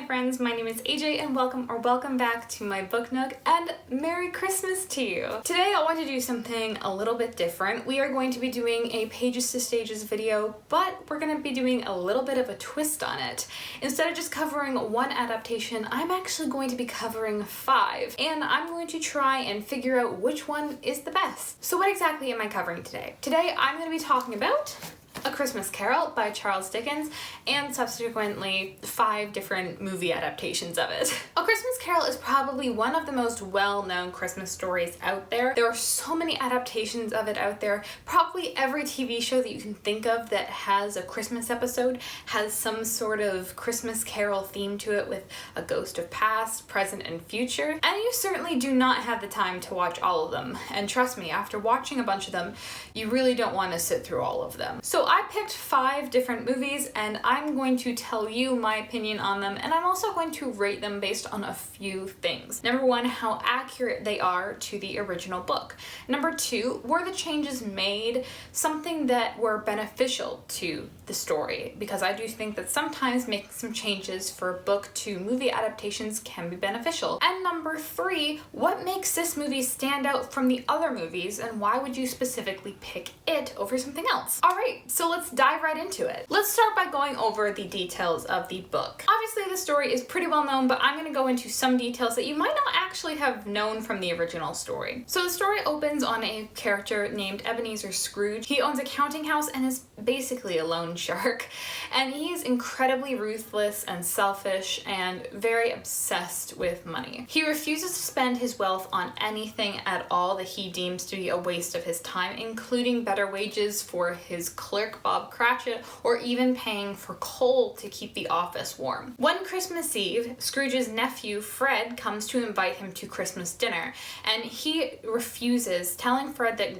my friends, my name is AJ and welcome back to my book nook and Merry Christmas to you. Today I want to do something a little bit different. We are going to be doing a Pages to Stages video, but we're going to be doing a little bit of a twist on it. Instead of just covering one adaptation, I'm actually going to be covering 5, and I'm going to try and figure out which one is the best. So what exactly am I covering today? Today I'm going to be talking about A Christmas Carol by Charles Dickens, and subsequently 5 different movie adaptations of it. A Christmas Carol is probably one of the most well-known Christmas stories out there. There are so many adaptations of it out there. Probably every TV show that you can think of that has a Christmas episode has some sort of Christmas Carol theme to it, with a ghost of past, present, and future. And you certainly do not have the time to watch all of them. And trust me, after watching a bunch of them, you really don't want to sit through all of them. So I picked 5 different movies, and I'm going to tell you my opinion on them, and I'm also going to rate them based on a few things. Number 1, how accurate they are to the original book. Number 2, were the changes made something that were beneficial to the story? Because I do think that sometimes making some changes for book to movie adaptations can be beneficial. And number 3, what makes this movie stand out from the other movies, and why would you specifically pick it over something else? Alright, so let's dive right into it. Let's start by going over the details of the book. Obviously the story is pretty well known, but I'm going to go into some details that you might not actually have known from the original story. So the story opens on a character named Ebenezer Scrooge. He owns a counting house and is basically a loan shark, and he is incredibly ruthless and selfish and very obsessed with money. He refuses to spend his wealth on anything at all that he deems to be a waste of his time, including better wages for his clerk Bob Cratchit, or even paying for coal to keep the office warm. One Christmas Eve, Scrooge's nephew Fred comes to invite him to Christmas dinner, and he refuses, telling Fred that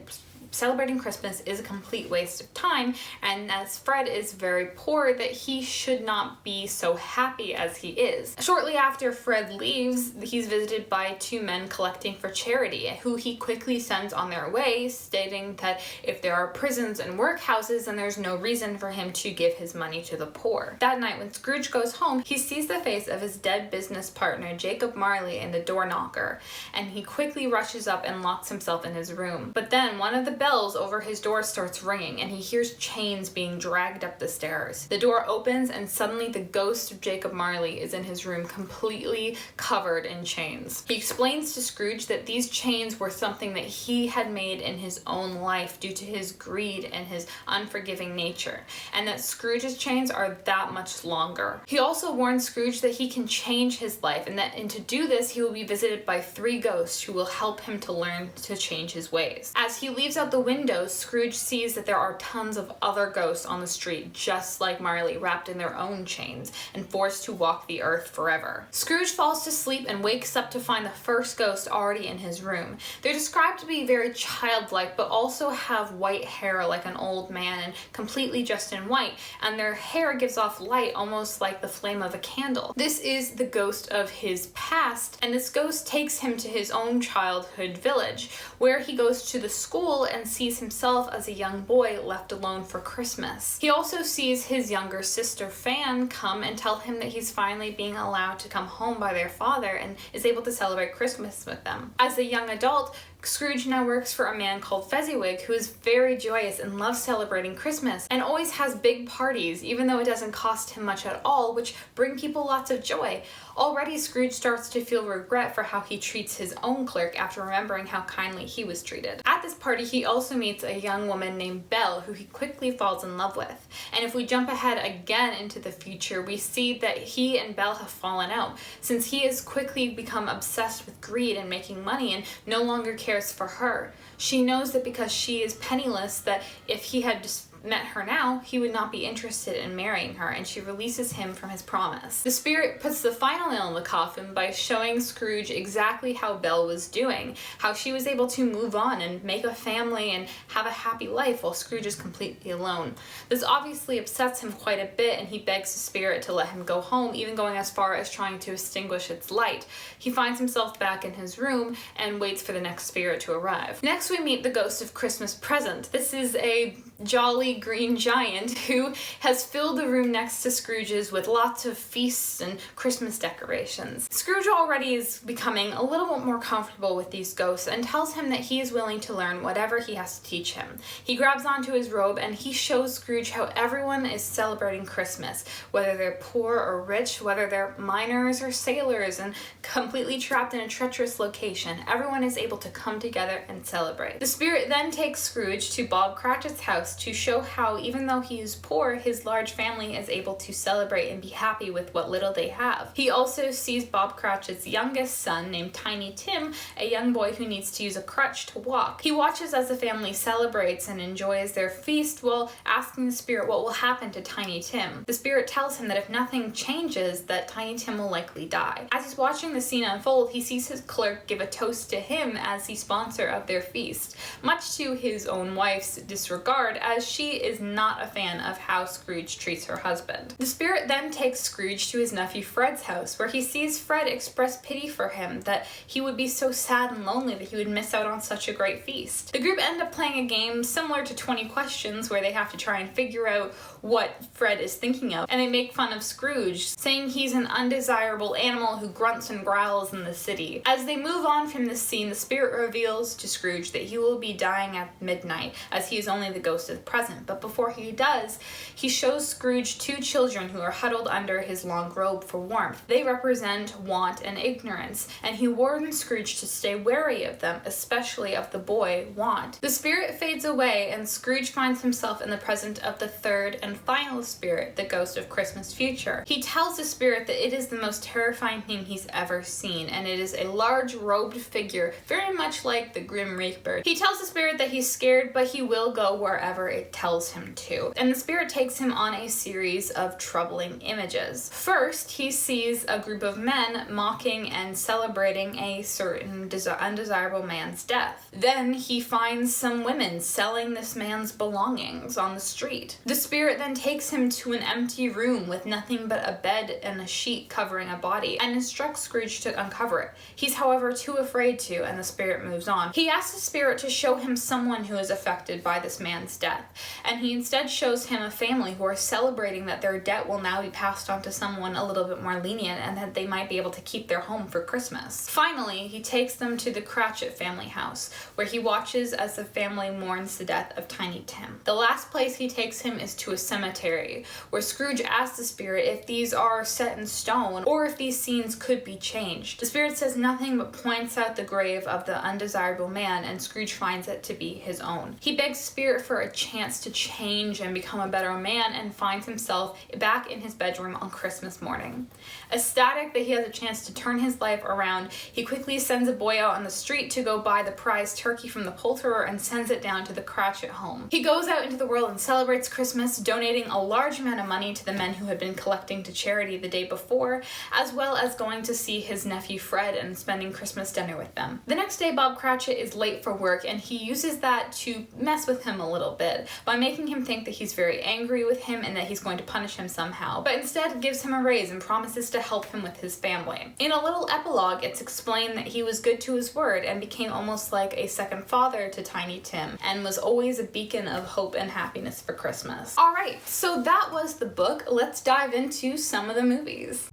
celebrating Christmas is a complete waste of time, and as Fred is very poor, that he should not be so happy as he is. Shortly after Fred leaves, he's visited by 2 men collecting for charity, who he quickly sends on their way, stating that if there are prisons and workhouses, then there's no reason for him to give his money to the poor. That night, when Scrooge goes home, he sees the face of his dead business partner, Jacob Marley, in the door knocker, and he quickly rushes up and locks himself in his room. But then one of the bells over his door starts ringing, and he hears chains being dragged up the stairs. The door opens, and suddenly the ghost of Jacob Marley is in his room, completely covered in chains. He explains to Scrooge that these chains were something that he had made in his own life due to his greed and his unforgiving nature, and that Scrooge's chains are that much longer. He also warns Scrooge that he can change his life, and to do this he will be visited by 3 ghosts who will help him to learn to change his ways. As he leaves out the window, Scrooge sees that there are tons of other ghosts on the street, just like Marley, wrapped in their own chains and forced to walk the earth forever. Scrooge falls to sleep and wakes up to find the first ghost already in his room. They're described to be very childlike, but also have white hair like an old man and completely dressed in white, and their hair gives off light almost like the flame of a candle. This is the ghost of his past, and this ghost takes him to his own childhood village, where he goes to the school and sees himself as a young boy left alone for Christmas. He also sees his younger sister Fan come and tell him that he's finally being allowed to come home by their father and is able to celebrate Christmas with them. As a young adult, Scrooge now works for a man called Fezziwig, who is very joyous and loves celebrating Christmas and always has big parties, even though it doesn't cost him much at all, which bring people lots of joy. Already Scrooge starts to feel regret for how he treats his own clerk after remembering how kindly he was treated. At this party, he also meets a young woman named Belle, who he quickly falls in love with. And if we jump ahead again into the future, we see that he and Belle have fallen out, since he has quickly become obsessed with greed and making money and no longer cares for her. She knows that because she is penniless, that if he had just met her now, he would not be interested in marrying her, and she releases him from his promise. The spirit puts the final nail in the coffin by showing Scrooge exactly how Belle was doing, how she was able to move on and make a family and have a happy life while Scrooge is completely alone. This obviously upsets him quite a bit, and he begs the spirit to let him go home, even going as far as trying to extinguish its light. He finds himself back in his room and waits for the next spirit to arrive. Next we meet the ghost of Christmas Present. This is a jolly green giant who has filled the room next to Scrooge's with lots of feasts and Christmas decorations. Scrooge already is becoming a little bit more comfortable with these ghosts and tells him that he is willing to learn whatever he has to teach him. He grabs onto his robe and he shows Scrooge how everyone is celebrating Christmas, whether they're poor or rich, whether they're miners or sailors and completely trapped in a treacherous location. Everyone is able to come together and celebrate. The spirit then takes Scrooge to Bob Cratchit's house to show how, even though he is poor, his large family is able to celebrate and be happy with what little they have. He also sees Bob Cratchit's youngest son, named Tiny Tim, a young boy who needs to use a crutch to walk. He watches as the family celebrates and enjoys their feast while asking the spirit what will happen to Tiny Tim. The spirit tells him that if nothing changes, that Tiny Tim will likely die. As he's watching the scene unfold, he sees his clerk give a toast to him as the sponsor of their feast, much to his own wife's disregard, as she is not a fan of how Scrooge treats her husband. The spirit then takes Scrooge to his nephew Fred's house, where he sees Fred express pity for him, that he would be so sad and lonely that he would miss out on such a great feast. The group end up playing a game similar to 20 Questions, where they have to try and figure out what Fred is thinking of, and they make fun of Scrooge, saying he's an undesirable animal who grunts and growls in the city. As they move on from this scene, the spirit reveals to Scrooge that he will be dying at midnight, as he is only the ghost of the present. But before he does, he shows Scrooge two children who are huddled under his long robe for warmth. They represent want and ignorance, and he warns Scrooge to stay wary of them, especially of the boy, Want. The spirit fades away, and Scrooge finds himself in the presence of the third and final spirit, the ghost of Christmas future. He tells the spirit that it is the most terrifying thing he's ever seen, and it is a large robed figure, very much like the Grim Reaper. He tells the spirit that he's scared, but he will go wherever it tells him to. And the spirit takes him on a series of troubling images. First, he sees a group of men mocking and celebrating a certain undesirable man's death. Then he finds some women selling this man's belongings on the street. The spirit then takes him to an empty room with nothing but a bed and a sheet covering a body, and instructs Scrooge to uncover it. He's however too afraid to, and the spirit moves on. He asks the spirit to show him someone who is affected by this man's death, and he instead shows him a family who are celebrating that their debt will now be passed on to someone a little bit more lenient, and that they might be able to keep their home for Christmas. Finally, he takes them to the Cratchit family house, where he watches as the family mourns the death of Tiny Tim. The last place he takes him is to a cemetery, where Scrooge asks the spirit if these are set in stone or if these scenes could be changed. The spirit says nothing but points out the grave of the undesirable man, and Scrooge finds it to be his own. He begs the spirit for a chance to change and become a better man, and finds himself back in his bedroom on Christmas morning. Ecstatic that he has a chance to turn his life around, he quickly sends a boy out on the street to go buy the prize turkey from the poulterer and sends it down to the Cratchit home. He goes out into the world and celebrates Christmas, donating a large amount of money to the men who had been collecting to charity the day before, as well as going to see his nephew Fred and spending Christmas dinner with them. The next day, Bob Cratchit is late for work, and he uses that to mess with him a little bit by making him think that he's very angry with him and that he's going to punish him somehow, but instead gives him a raise and promises to help him with his family. In a little epilogue, it's explained that he was good to his word and became almost like a second father to Tiny Tim, and was always a beacon of hope and happiness for Christmas. Alright, so that was the book. Let's dive into some of the movies.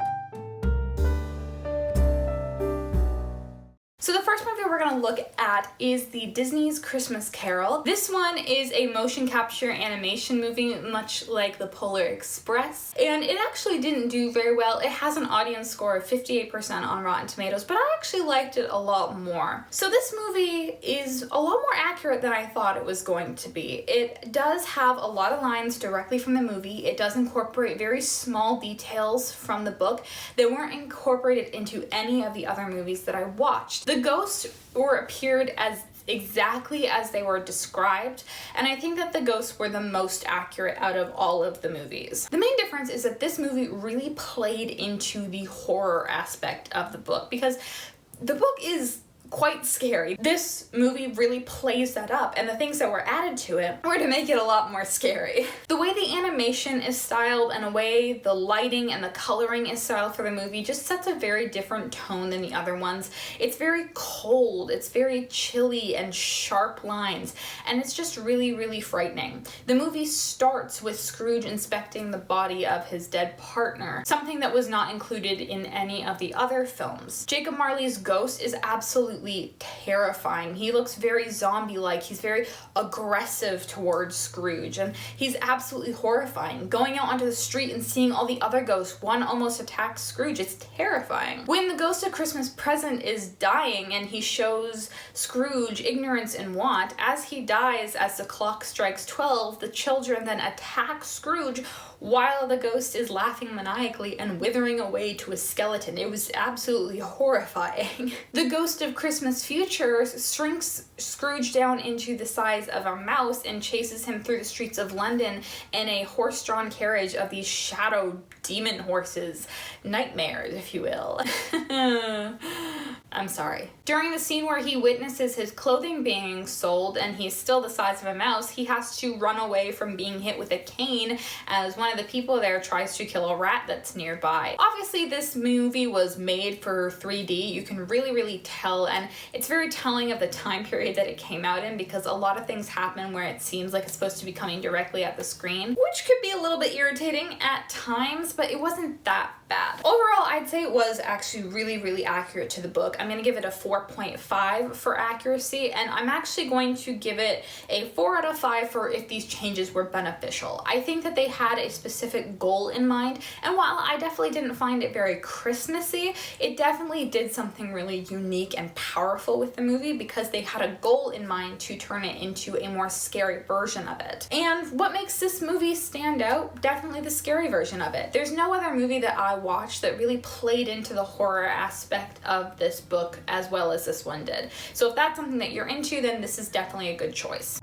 So the first movie we're going to look at is the Disney's Christmas Carol. This one is a motion capture animation movie, much like The Polar Express, and it actually didn't do very well. It has an audience score of 58% on Rotten Tomatoes, but I actually liked it a lot more. So this movie is a lot more accurate than I thought it was going to be. It does have a lot of lines directly from the movie. It does incorporate very small details from the book that weren't incorporated into any of the other movies that I watched. The ghosts appeared as exactly as they were described, and I think that the ghosts were the most accurate out of all of the movies. The main difference is that this movie really played into the horror aspect of the book, because the book is quite scary. This movie really plays that up, and the things that were added to it were to make it a lot more scary. The way the animation is styled and the way the lighting and the coloring is styled for the movie just sets a very different tone than the other ones. It's very cold, it's very chilly and sharp lines, and it's just really, really frightening. The movie starts with Scrooge inspecting the body of his dead partner, something that was not included in any of the other films. Jacob Marley's ghost is absolutely terrifying. He looks very zombie-like. He's very aggressive towards Scrooge, and he's absolutely horrifying. Going out onto the street and seeing all the other ghosts, one almost attacks Scrooge. It's terrifying. When the ghost of Christmas Present is dying and he shows Scrooge ignorance and want, as he dies, as the clock strikes 12, the children then attack Scrooge while the ghost is laughing maniacally and withering away to a skeleton. It was absolutely horrifying. The ghost of Christmas Future shrinks Scrooge down into the size of a mouse and chases him through the streets of London in a horse-drawn carriage of these shadow demon horses. Nightmares, if you will. I'm sorry. During the scene where he witnesses his clothing being sold and he's still the size of a mouse, he has to run away from being hit with a cane as one of the people there tries to kill a rat that's nearby. Obviously, this movie was made for 3D. You can really tell, and it's very telling of the time period that it came out in, because a lot of things happen where it seems like it's supposed to be coming directly at the screen, which could be a little bit irritating at times, but it wasn't that bad. Overall, I'd say it was actually really accurate to the book. I'm gonna give it a 4.5 for accuracy, and I'm actually going to give it a 4 out of 5 for if these changes were beneficial. I think that they had a specific goal in mind, and while I definitely didn't find it very Christmassy, it definitely did something really unique and powerful with the movie because they had a goal in mind to turn it into a more scary version of it. And what makes this movie stand out? Definitely the scary version of it. There's no other movie that I watched that really played into the horror aspect of this book as well as this one did. So if that's something that you're into, then this is definitely a good choice.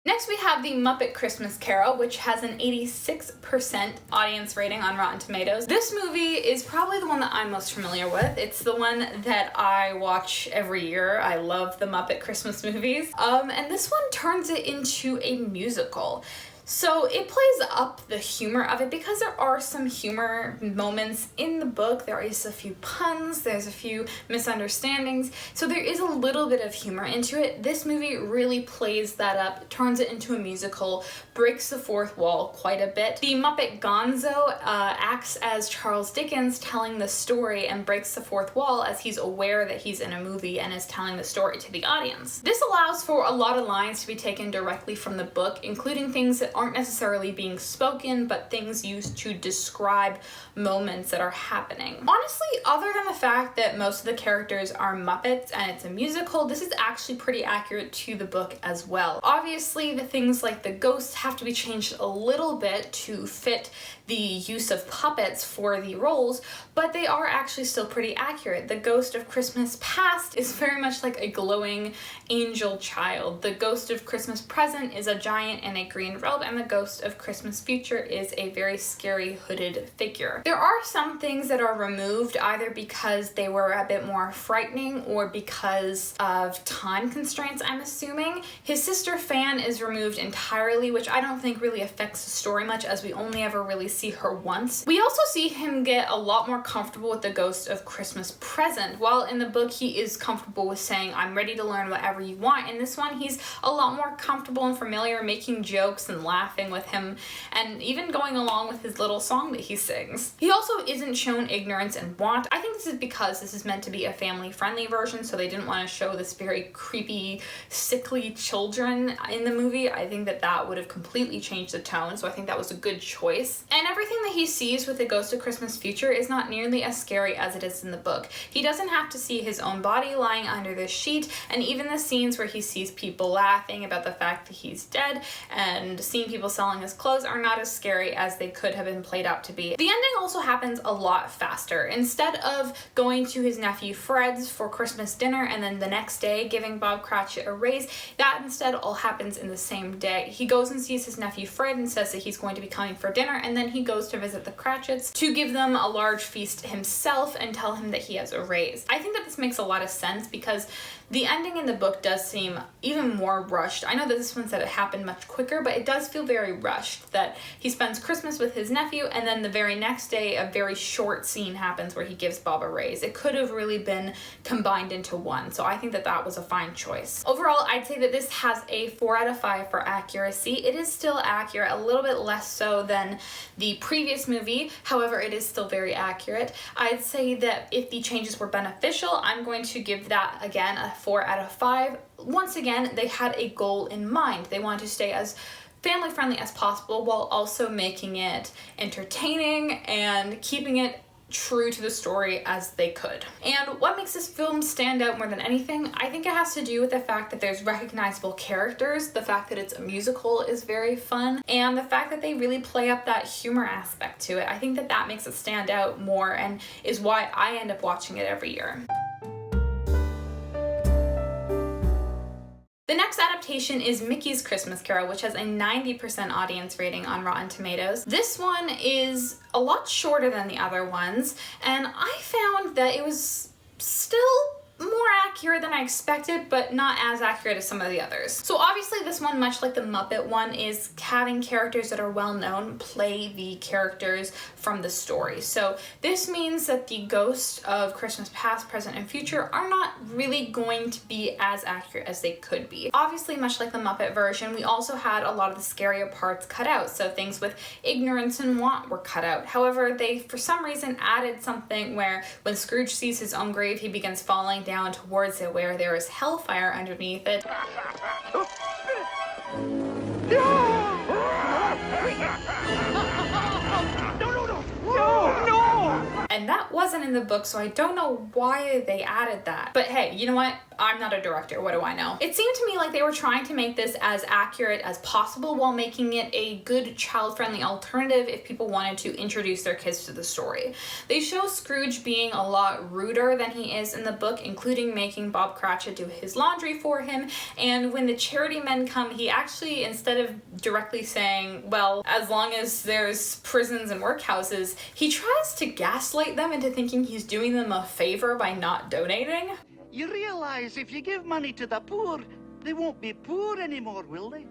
Next, we have the Muppet Christmas Carol, which has an 86% audience rating on Rotten Tomatoes. This movie is probably the one that I'm most familiar with. It's the one that I watch every year. I love the Muppet Christmas movies. And this one turns it into a musical. So it plays up the humor of it because there are some humor moments in the book. There is a few puns, there's a few misunderstandings, so there is a little bit of humor into it. This movie really plays that up, turns it into a musical, breaks the fourth wall quite a bit. The Muppet Gonzo acts as Charles Dickens telling the story and breaks the fourth wall as he's aware that he's in a movie and is telling the story to the audience. This allows for a lot of lines to be taken directly from the book, including things that aren't necessarily being spoken, but things used to describe moments that are happening. Honestly, other than the fact that most of the characters are Muppets and it's a musical, this is actually pretty accurate to the book as well. Obviously, the things like the ghosts have to be changed a little bit to fit the use of puppets for the roles, but they are actually still pretty accurate. The Ghost of Christmas Past is very much like a glowing angel child. The Ghost of Christmas Present is a giant in a green robe, and the Ghost of Christmas Future is a very scary hooded figure. There are some things that are removed either because they were a bit more frightening or because of time constraints, I'm assuming. His sister Fan is removed entirely, which I don't think really affects the story much as we only ever really see her once. We also see him get a lot more comfortable with the Ghost of Christmas Present. While in the book he is comfortable with saying, "I'm ready to learn whatever you want," in this one he's a lot more comfortable and familiar making jokes and laughing with him and even going along with his little song that he sings. He also isn't shown ignorance and want. I think this is because this is meant to be a family-friendly version, so they didn't want to show this very creepy, sickly children in the movie. I think that that would have completely changed the tone, so I think that was a good choice. And everything that he sees with the Ghost of Christmas Future is not nearly as scary as it is in the book. He doesn't have to see his own body lying under the sheet, and even the scenes where he sees people laughing about the fact that he's dead and scenes seeing people selling his clothes are not as scary as they could have been played out to be. The ending also happens a lot faster. Instead of going to his nephew Fred's for Christmas dinner and then the next day giving Bob Cratchit a raise, that instead all happens in the same day. He goes and sees his nephew Fred and says that he's going to be coming for dinner, and then he goes to visit the Cratchits to give them a large feast himself and tell him that he has a raise. I think that this makes a lot of sense because the ending in the book does seem even more rushed. I know that this one said it happened much quicker, but it does feel very rushed, that he spends Christmas with his nephew and then the very next day a very short scene happens where he gives Bob a raise. It could have really been combined into one, so I think that that was a fine choice. Overall, I'd say that this has a 4 out of 5 for accuracy. It is still accurate, a little bit less so than the previous movie. However, it is still very accurate. I'd say that if the changes were beneficial, I'm going to give that, again, a 4 out of 5. Once again, they had a goal in mind. They wanted to stay as family friendly as possible while also making it entertaining and keeping it true to the story as they could. And what makes this film stand out more than anything, I think it has to do with the fact that there's recognizable characters, the fact that it's a musical is very fun, and the fact that they really play up that humor aspect to it. I think that that makes it stand out more and is why I end up watching it every year. The next adaptation is Mickey's Christmas Carol, which has a 90% audience rating on Rotten Tomatoes. This one is a lot shorter than the other ones, and I found that it was still more accurate than I expected, but not as accurate as some of the others. So obviously this one, much like the Muppet one, is having characters that are well known play the characters from the story. So this means that the ghosts of Christmas past, present, and future are not really going to be as accurate as they could be. Obviously, much like the Muppet version, we also had a lot of the scarier parts cut out. So things with ignorance and want were cut out. However, they for some reason added something where when Scrooge sees his own grave, he begins falling down towards it where there is hellfire underneath it. And that wasn't in the book, so I don't know why they added that. But hey, you know what? I'm not a director, what do I know? It seemed to me like they were trying to make this as accurate as possible while making it a good child-friendly alternative if people wanted to introduce their kids to the story. They show Scrooge being a lot ruder than he is in the book, including making Bob Cratchit do his laundry for him, and when the charity men come, he actually, instead of directly saying, well, as long as there's prisons and workhouses, he tries to gaslight them into thinking he's doing them a favor by not donating. You realize if you give money to the poor, they won't be poor anymore, will they?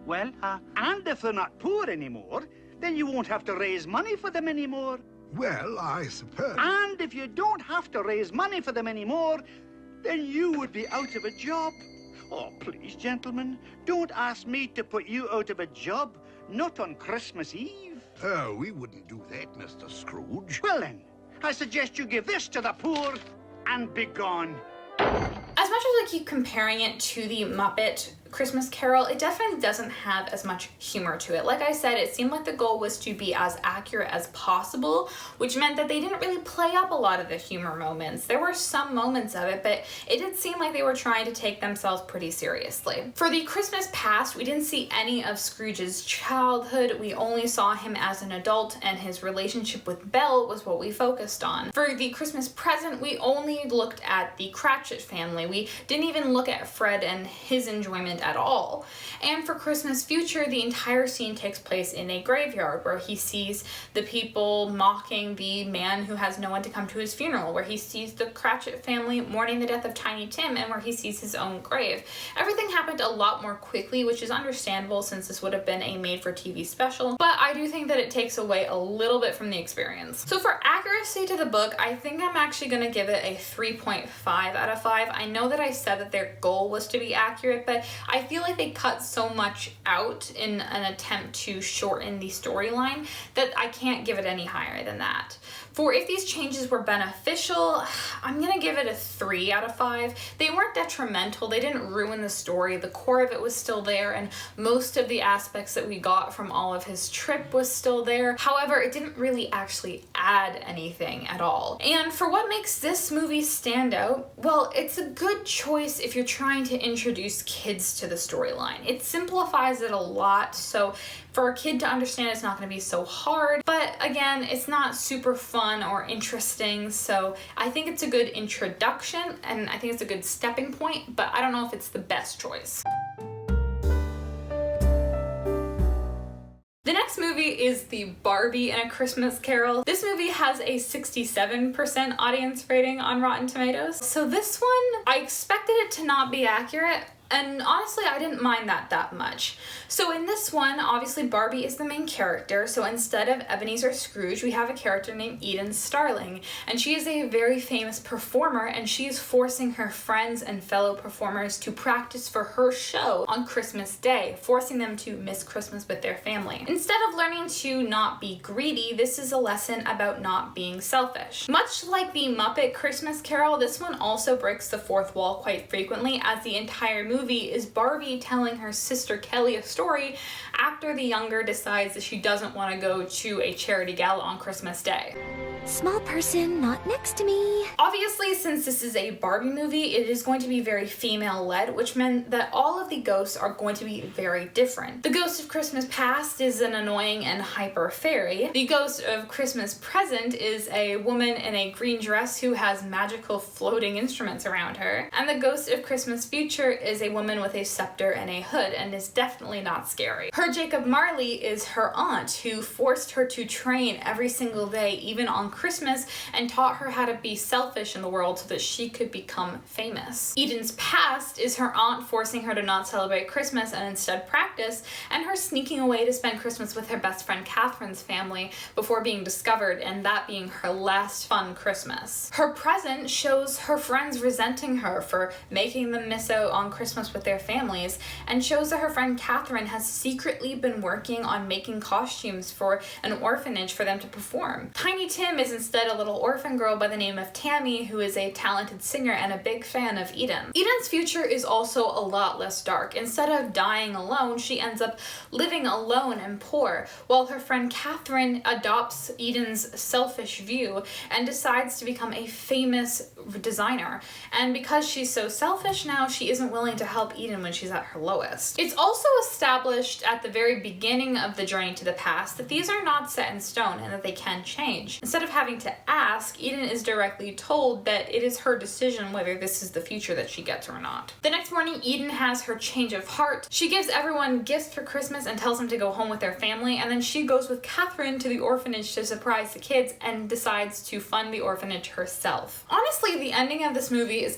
Well, and if they're not poor anymore, then you won't have to raise money for them anymore. Well, I suppose. And if you don't have to raise money for them anymore, then you would be out of a job. Oh, please, gentlemen, don't ask me to put you out of a job, not on Christmas Eve. Oh, we wouldn't do that, Mr. Scrooge. Well then, I suggest you give this to the poor and be gone. As much as I keep comparing it to the Muppet Christmas Carol, it definitely doesn't have as much humor to it. Like I said, it seemed like the goal was to be as accurate as possible, which meant that they didn't really play up a lot of the humor moments. There were some moments of it, but it did seem like they were trying to take themselves pretty seriously. For the Christmas past, we didn't see any of Scrooge's childhood. We only saw him as an adult, and his relationship with Belle was what we focused on. For the Christmas present, we only looked at the Cratchit family. We didn't even look at Fred and his enjoyment at all. And for Christmas future, the entire scene takes place in a graveyard where he sees the people mocking the man who has no one to come to his funeral, where he sees the Cratchit family mourning the death of Tiny Tim, and where he sees his own grave. Everything happened a lot more quickly, which is understandable since this would have been a made-for-TV special, but I do think that it takes away a little bit from the experience. So for accuracy to the book, I think I'm actually going to give it a 3.5 out of 5. I know that I said that their goal was to be accurate, but I feel like they cut so much out in an attempt to shorten the storyline that I can't give it any higher than that. For if these changes were beneficial, I'm gonna give it a 3 out of 5. They weren't detrimental, they didn't ruin the story, the core of it was still there, and most of the aspects that we got from all of his trip was still there. However, it didn't really actually add anything at all. And for what makes this movie stand out, well, it's a good choice if you're trying to introduce kids to the storyline. It simplifies it a lot, so for a kid to understand it's not going to be so hard, but again, it's not super fun or interesting, so I think it's a good introduction and I think it's a good stepping point, but I don't know if it's the best choice. The next movie is the Barbie and A Christmas Carol. This movie has a 67% audience rating on Rotten Tomatoes. So this one, I expected it to not be accurate, and honestly, I didn't mind that much. So in this one, obviously Barbie is the main character, so instead of Ebenezer Scrooge, we have a character named Eden Starling, and she is a very famous performer, and she is forcing her friends and fellow performers to practice for her show on Christmas Day, forcing them to miss Christmas with their family. Instead of learning to not be greedy, this is a lesson about not being selfish. Much like the Muppet Christmas Carol, this one also breaks the fourth wall quite frequently, as the entire movie is Barbie telling her sister Kelly a story after the younger decides that she doesn't want to go to a charity gala on Christmas Day. Small person, not next to me. Obviously, since this is a Barbie movie, it is going to be very female-led, which meant that all of the ghosts are going to be very different. The Ghost of Christmas Past is an annoying and hyper fairy. The Ghost of Christmas Present is a woman in a green dress who has magical floating instruments around her. And the Ghost of Christmas Future is a woman with a scepter and a hood and is definitely not scary. Her Jacob Marley is her aunt who forced her to train every single day, even on Christmas, and taught her how to be selfish in the world so that she could become famous. Eden's Past is her aunt forcing her to not celebrate Christmas and instead practice, and her sneaking away to spend Christmas with her best friend Catherine's family before being discovered, and that being her last fun Christmas. Her Present shows her friends resenting her for making them miss out on Christmas with their families, and shows that her friend Catherine has secretly been working on making costumes for an orphanage for them to perform. Tiny Tim is instead a little orphan girl by the name of Tammy, who is a talented singer and a big fan of Eden. Eden's future is also a lot less dark. Instead of dying alone, she ends up living alone and poor, while her friend Catherine adopts Eden's selfish view and decides to become a famous designer. And because she's so selfish now, she isn't willing to help Eden when she's at her lowest. It's also established at the very beginning of the journey to the past that these are not set in stone and that they can change. Instead of having to ask, Eden is directly told that it is her decision whether this is the future that she gets or not. The next morning, Eden has her change of heart. She gives everyone gifts for Christmas and tells them to go home with their family, and then she goes with Catherine to the orphanage to surprise the kids and decides to fund the orphanage herself. Honestly, the ending of this movie is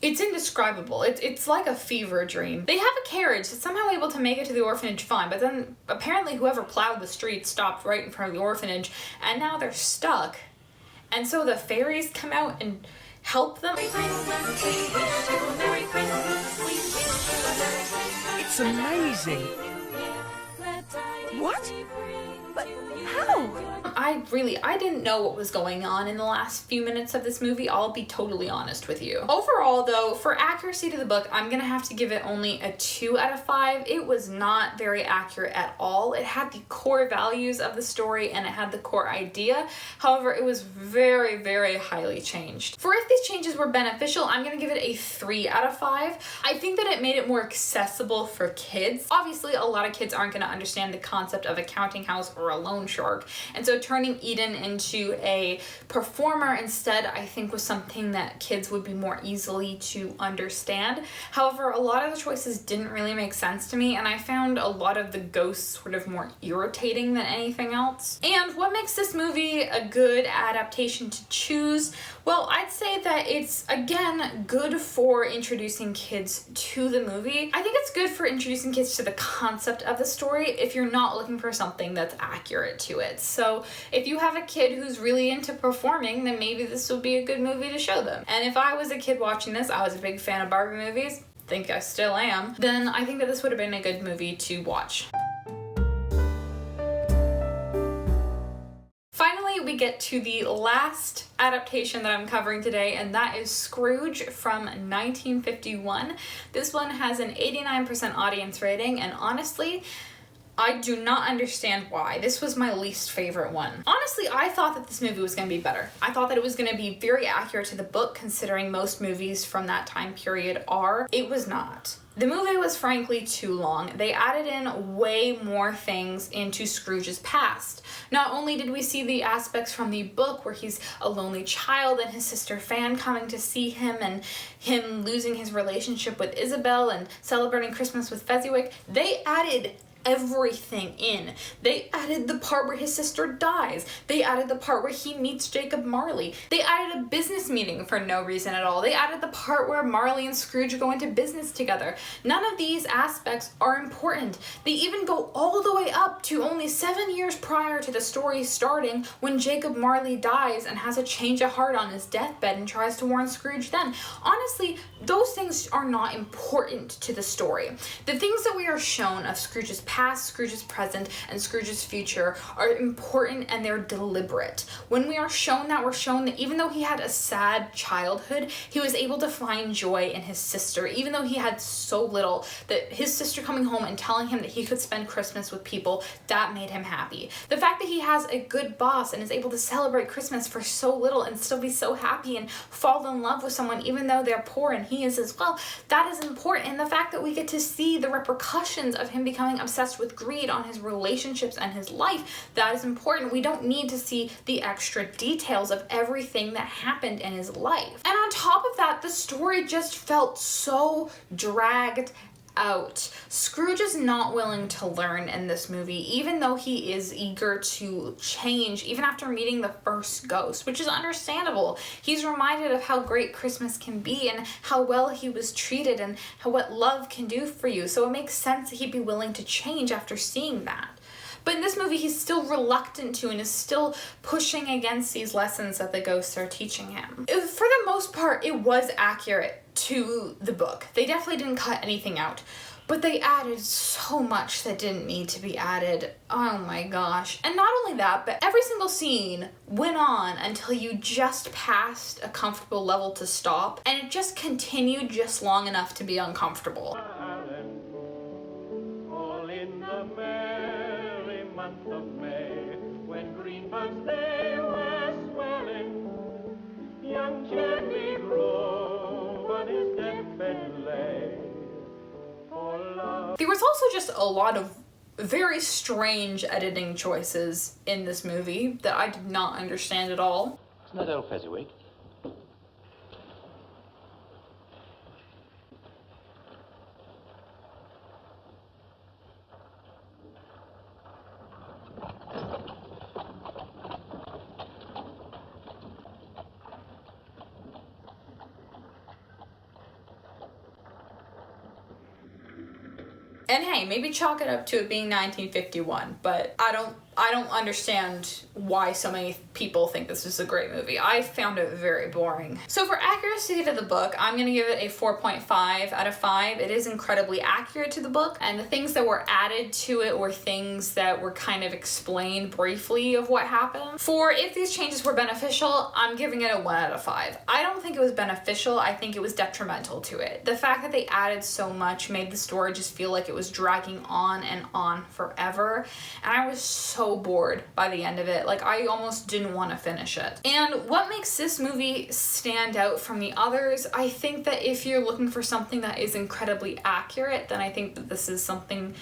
it's indescribable. It's like a fever dream. They have a carriage that's somehow able to make it to the orphanage fine, but then apparently whoever plowed the street stopped right in front of the orphanage, and now they're stuck. And so the fairies come out and help them. It's amazing. What? But how? I didn't know what was going on in the last few minutes of this movie, I'll be totally honest with you. Overall though, for accuracy to the book, I'm gonna have to give it only a 2 out of 5. It was not very accurate at all. It had the core values of the story and it had the core idea. However, it was very, very highly changed. For if these changes were beneficial, I'm gonna give it a 3 out of 5. I think that it made it more accessible for kids. Obviously, a lot of kids aren't gonna understand the concept of a counting house or a loan shark, and so turning Eden into a performer instead, I think, was something that kids would be more easily to understand. However, a lot of the choices didn't really make sense to me, and I found a lot of the ghosts sort of more irritating than anything else. And what makes this movie a good adaptation to choose? Well, I'd say that it's, again, good for introducing kids to the movie. I think it's good for introducing kids to the concept of the story if you're not looking for something that's accurate to it. So if you have a kid who's really into performing, then maybe this will be a good movie to show them. And if I was a kid watching this, I was a big fan of Barbie movies, think I still am, then I think that this would have been a good movie to watch. Finally, we get to the last adaptation that I'm covering today, and that is Scrooge from 1951. This one has an 89% audience rating, and honestly, I do not understand why. This was my least favorite one. Honestly, I thought that this movie was going to be better. I thought that it was going to be very accurate to the book, considering most movies from that time period are. It was not. The movie was frankly too long. They added in way more things into Scrooge's past. Not only did we see the aspects from the book where he's a lonely child and his sister Fan coming to see him and him losing his relationship with Isabel and celebrating Christmas with Fezziwig, they added everything in. They added the part where his sister dies. They added the part where he meets Jacob Marley. They added a business meeting for no reason at all. They added the part where Marley and Scrooge go into business together. None of these aspects are important. They even go all the way up to only 7 years prior to the story starting when Jacob Marley dies and has a change of heart on his deathbed and tries to warn Scrooge then. Honestly, those things are not important to the story. The things that we are shown of Scrooge's past, Scrooge's present, and Scrooge's future are important and they're deliberate. When we are shown that, we're shown that even though he had a sad childhood, he was able to find joy in his sister, even though he had so little, that his sister coming home and telling him that he could spend Christmas with people, that made him happy. The fact that he has a good boss and is able to celebrate Christmas for so little and still be so happy and fall in love with someone even though they're poor and he is as well, that is important. And the fact that we get to see the repercussions of him becoming obsessed with greed on his relationships and his life, that is important. We don't need to see the extra details of everything that happened in his life. And on top of that, the story just felt so dragged out. Scrooge is not willing to learn in this movie, even though he is eager to change, even after meeting the first ghost, which is understandable. He's reminded of how great Christmas can be and how well he was treated and what love can do for you. So it makes sense that he'd be willing to change after seeing that. But in this movie, he's still reluctant to and is still pushing against these lessons that the ghosts are teaching him. For the most part, it was accurate to the book. They definitely didn't cut anything out, but they added so much that didn't need to be added. Oh my gosh. And not only that, but every single scene went on until you just passed a comfortable level to stop, and it just continued just long enough to be uncomfortable. All in the merry month of May, when green buds they were swelling, young Jenny Grove on his deathbed lay. For love. There was also just a lot of very strange editing choices in this movie that I did not understand at all. Isn't that old Fezziwig? And hey, maybe chalk it up to it being 1951, but I don't understand why so many people think this is a great movie. I found it very boring. So for accuracy to the book, I'm gonna give it a 4.5 out of 5. It is incredibly accurate to the book, and the things that were added to it were things that were kind of explained briefly of what happened. For if these changes were beneficial, I'm giving it a 1 out of 5. I don't think it was beneficial, I think it was detrimental to it. The fact that they added so much made the story just feel like it was dragging on and on forever, and I was so bored by the end of it. Like, I almost didn't want to finish it. And what makes this movie stand out from the others, I think that if you're looking for something that is incredibly accurate, then I think that this is something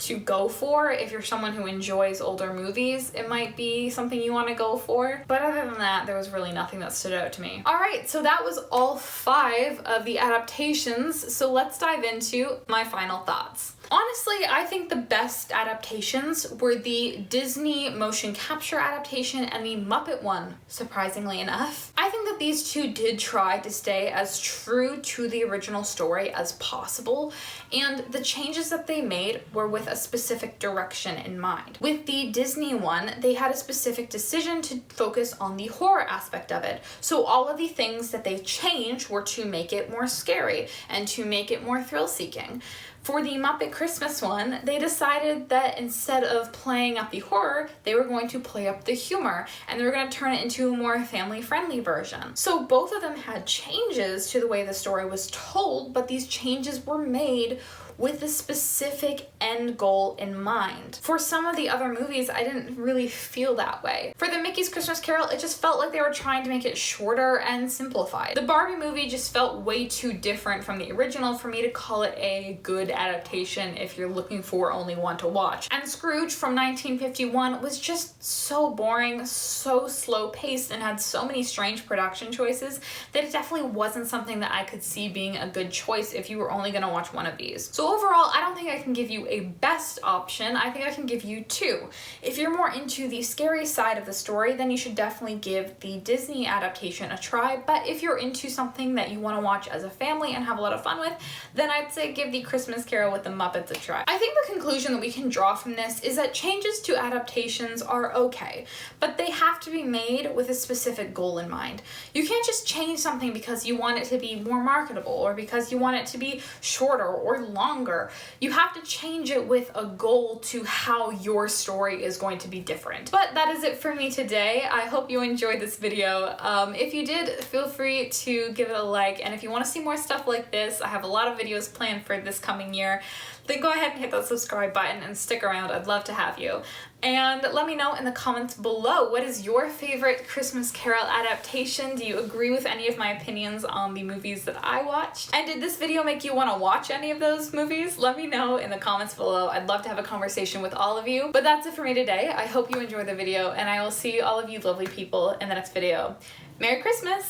to go for. If you're someone who enjoys older movies, it might be something you want to go for. But other than that, there was really nothing that stood out to me. Alright, so that was all 5 of the adaptations, so let's dive into my final thoughts. Honestly, I think the best adaptations were the Disney motion capture adaptation and the Muppet one, surprisingly enough. I think that these two did try to stay as true to the original story as possible, and the changes that they made were with a specific direction in mind. With the Disney one, they had a specific decision to focus on the horror aspect of it. So all of the things that they changed were to make it more scary and to make it more thrill-seeking. For the Muppet Christmas one, they decided that instead of playing up the horror, they were going to play up the humor, and they were going to turn it into a more family-friendly version. So both of them had changes to the way the story was told, but these changes were made with a specific end goal in mind. For some of the other movies, I didn't really feel that way. For the Mickey's Christmas Carol, it just felt like they were trying to make it shorter and simplified. The Barbie movie just felt way too different from the original for me to call it a good adaptation if you're looking for only one to watch. And Scrooge from 1951 was just so boring, so slow paced, and had so many strange production choices that it definitely wasn't something that I could see being a good choice if you were only gonna watch one of these. So overall, I don't think I can give you a best option. I think I can give you two. If you're more into the scary side of the story, then you should definitely give the Disney adaptation a try. But if you're into something that you want to watch as a family and have a lot of fun with, then I'd say give the Christmas Carol with the Muppets a try. I think the conclusion that we can draw from this is that changes to adaptations are okay, but they have to be made with a specific goal in mind. You can't just change something because you want it to be more marketable or because you want it to be shorter or longer. You have to change it with a goal to how your story is going to be different. But that is it for me today. I hope you enjoyed this video. If you did, feel free to give it a like, and if you want to see more stuff like this, I have a lot of videos planned for this coming year, then go ahead and hit that subscribe button and stick around. I'd love to have you. And let me know in the comments below, what is your favorite Christmas Carol adaptation? Do you agree with any of my opinions on the movies that I watched? And did this video make you want to watch any of those movies? Let me know in the comments below. I'd love to have a conversation with all of you. But that's it for me today. I hope you enjoyed the video, and I will see all of you lovely people in the next video. Merry Christmas!